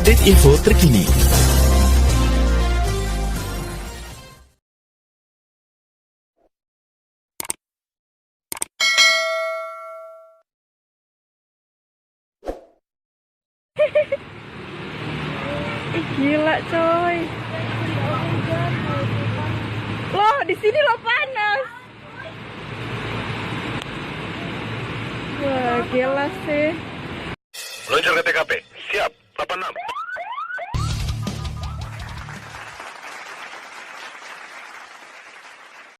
update info terkini. Gila coy. Loh, di sini lo panas. Wah, gila sih. Luncur ke TKP. Siap, 86.